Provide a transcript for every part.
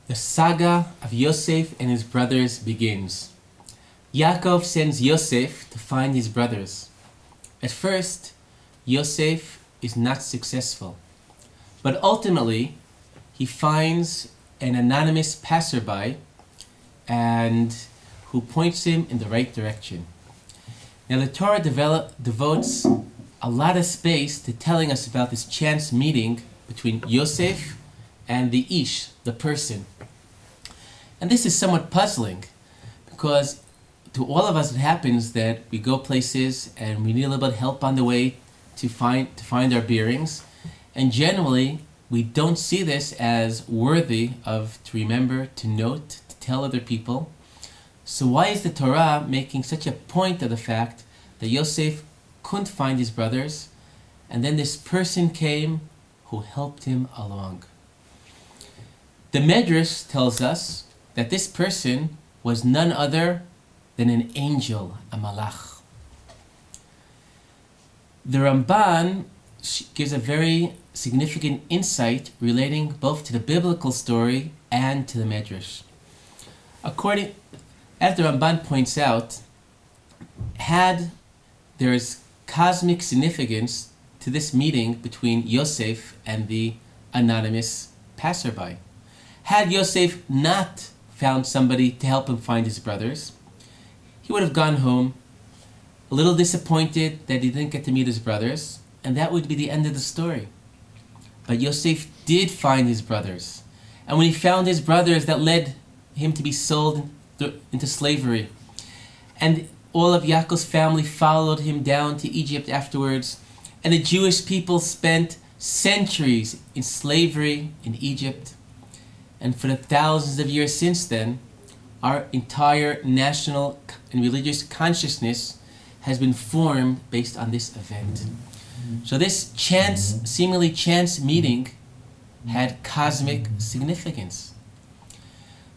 The saga of Yosef and his brothers begins. Yaakov sends Yosef to find his brothers. At first, Yosef is not successful, but ultimately he finds an anonymous passerby and who points him in the right direction. Now the Torah devotes a lot of space to telling us about this chance meeting between Yosef and the Ish, the person. And this is somewhat puzzling because to all of us it happens that we go places and we need a little bit of help on the way to find our bearings, and generally we don't see this as worthy of to remember, to note, to tell other people. So why is the Torah making such a point of the fact that Yosef couldn't find his brothers, and then this person came who helped him along? The Medrash tells us that this person was none other than an angel, a malach. The Rambond gives a very significant insight relating both to the biblical story and to the Medrash. As the Rambond points out, there is cosmic significance to this meeting between Yosef and the anonymous passerby. Had Yosef not found somebody to help him find his brothers, he would have gone home a little disappointed that he didn't get to meet his brothers, and that would be the end of the story. But Yosef did find his brothers, and when he found his brothers, that led him to be sold into slavery. And all of Yaakov's family followed him down to Egypt afterwards, and the Jewish people spent centuries in slavery in Egypt. And for the thousands of years since then, our entire national and religious consciousness has been formed based on this event. So this seemingly chance meeting had cosmic significance.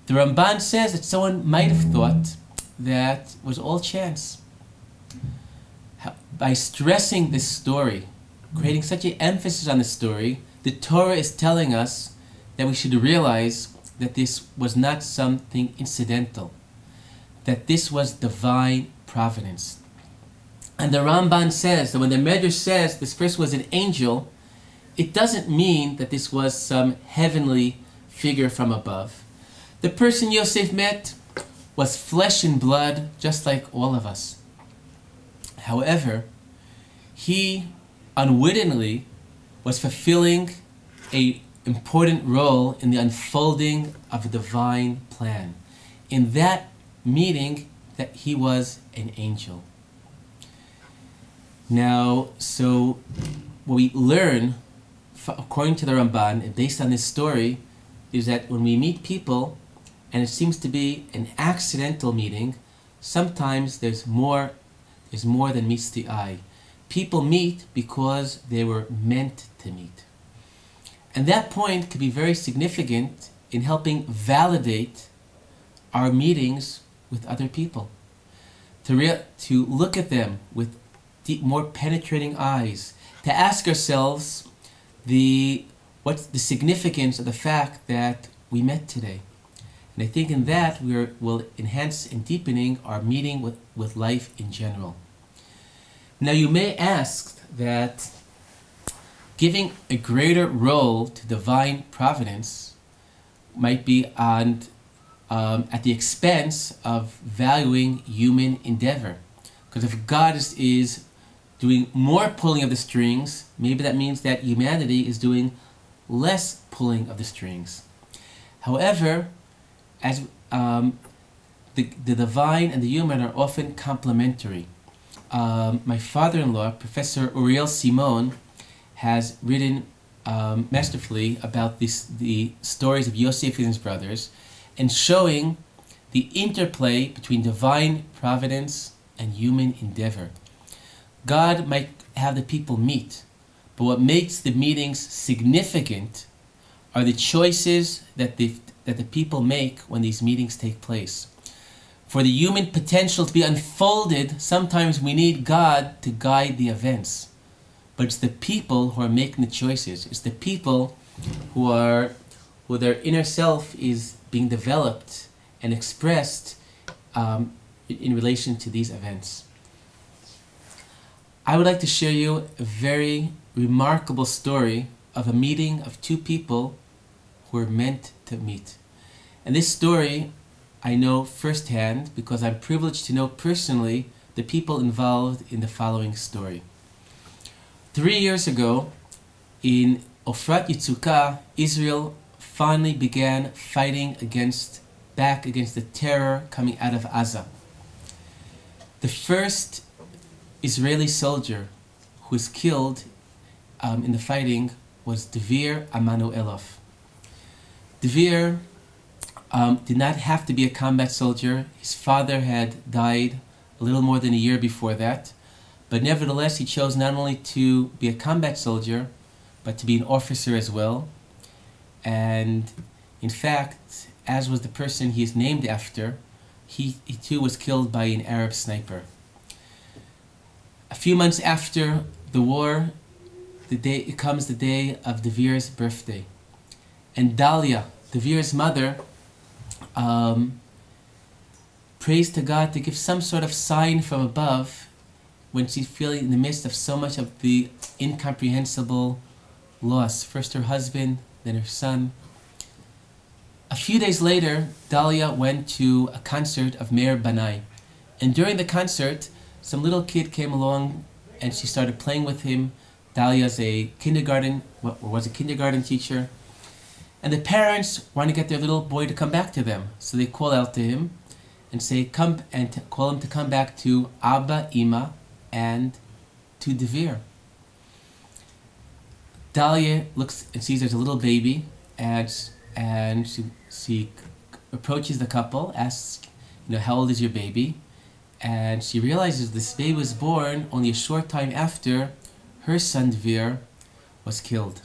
The Rambond says that someone might have thought that was all chance. By stressing this story, creating such an emphasis on the story, the Torah is telling us that we should realize that this was not something incidental, that this was divine providence. And the Rambond says that when the Medrash says this person was an angel, it doesn't mean that this was some heavenly figure from above. The person Yosef met was flesh and blood, just like all of us. However, he unwittingly was fulfilling an important role in the unfolding of a divine plan. In that meeting, that he was an angel. Now, so what we learn, according to the Rambond, and based on this story, is that when we meet people, and it seems to be an accidental meeting, sometimes there's more than meets the eye. People meet because they were meant to meet. And that point could be very significant in helping validate our meetings with other people. To look at them with more penetrating eyes, to ask ourselves what's the significance of the fact that we met today. And I think in that will enhance and deepening our meeting with life in general. Now you may ask that giving a greater role to divine providence might be at the expense of valuing human endeavor. Because if God is doing more pulling of the strings, maybe that means that humanity is doing less pulling of the strings. However, as the divine and the human are often complementary. My father-in-law, Professor Uriel Simon, has written masterfully about the stories of Yosef and his brothers, and showing the interplay between divine providence and human endeavor. God might have the people meet, but what makes the meetings significant are the choices that the people make when these meetings take place. For the human potential to be unfolded, sometimes we need God to guide the events. But it's the people who are making the choices. It's the people who their inner self is being developed and expressed in relation to these events. I would like to share you a very remarkable story of a meeting of two people who were meant to meet. And this story I know firsthand because I'm privileged to know personally the people involved in the following story. 3 years ago, in Ofrat Yitzukah, Israel finally began fighting back against the terror coming out of Gaza. The first Israeli soldier who was killed in the fighting was Dvir Amanuelov. Dvir did not have to be a combat soldier. His father had died a little more than a year before that, but nevertheless he chose not only to be a combat soldier, but to be an officer as well. And in fact, as was the person he is named after, he too was killed by an Arab sniper. A few months after the war, it comes the day of Dvir's birthday. And Dalia, Dvir's mother, prays to God to give some sort of sign from above when she's feeling in the midst of so much of the incomprehensible loss. First her husband, then her son. A few days later, Dalia went to a concert of Meir Banai. And during the concert, some little kid came along and she started playing with him. Dalia's was a kindergarten teacher. And the parents want to get their little boy to come back to them. So they call out to him and say, call him to come back to Abba, Ima, and to Dvir. Dalia looks and sees there's a little baby, and she approaches the couple, asks, how old is your baby? And she realizes this baby was born only a short time after her son Dvir was killed.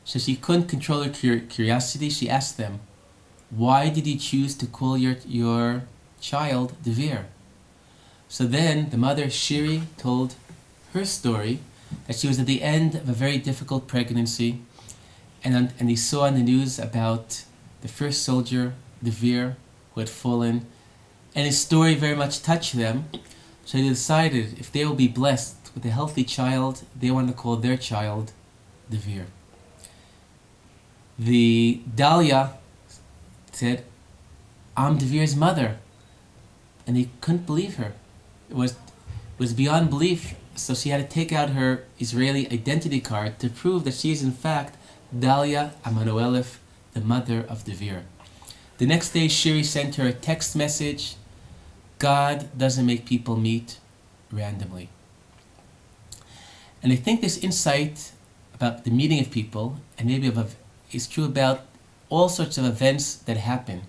So she couldn't control her curiosity. She asked them, why did you choose to call your child Dvir? So then the mother Shiri told her story, that she was at the end of a very difficult pregnancy, and they saw on the news about the first soldier, Dvir, who had fallen, and his story very much touched them. So they decided if they will be blessed with a healthy child, they want to call their child Dvir. The Dalia said, I'm Dvir's mother. And they couldn't believe her. It was beyond belief. So she had to take out her Israeli identity card to prove that she is in fact Dalia Amanuelov, the mother of Dvir. The next day Shiri sent her a text message, God doesn't make people meet randomly. And I think this insight about the meeting of people, and maybe is true about all sorts of events that happen.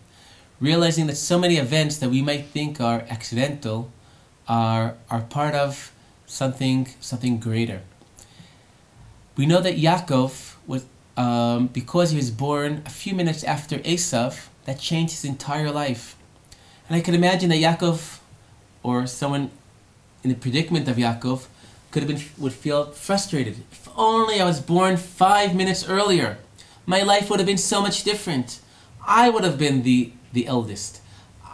Realizing that so many events that we might think are accidental are part of something greater. We know that Yaakov was, because he was born a few minutes after Esav, that changed his entire life. And I can imagine that Yaakov, or someone in the predicament of Yaakov, would feel frustrated. If only I was born 5 minutes earlier, my life would have been so much different. I would have been the eldest.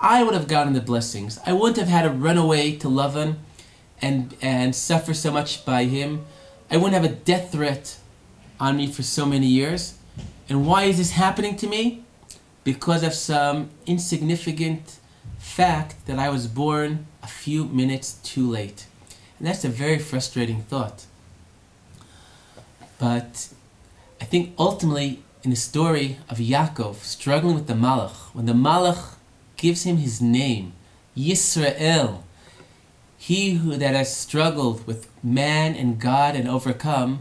I would have gotten the blessings. I wouldn't have had to run away to Lavan and suffer so much by him. I wouldn't have a death threat on me for so many years. And why is this happening to me? Because of some insignificant fact that I was born a few minutes too late. And that's a very frustrating thought. But I think ultimately in the story of Yaakov struggling with the Malach, when the Malach gives him his name, Yisrael, he that has struggled with man and God and overcome,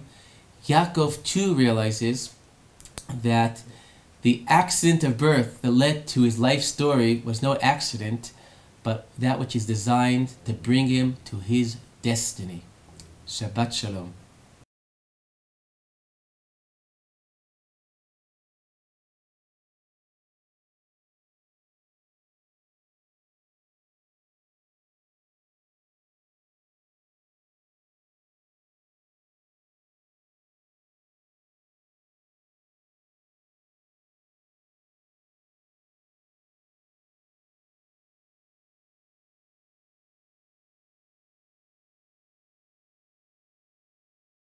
Yaakov too realizes that the accident of birth that led to his life story was no accident, but that which is designed to bring him to his destiny. Shabbat Shalom.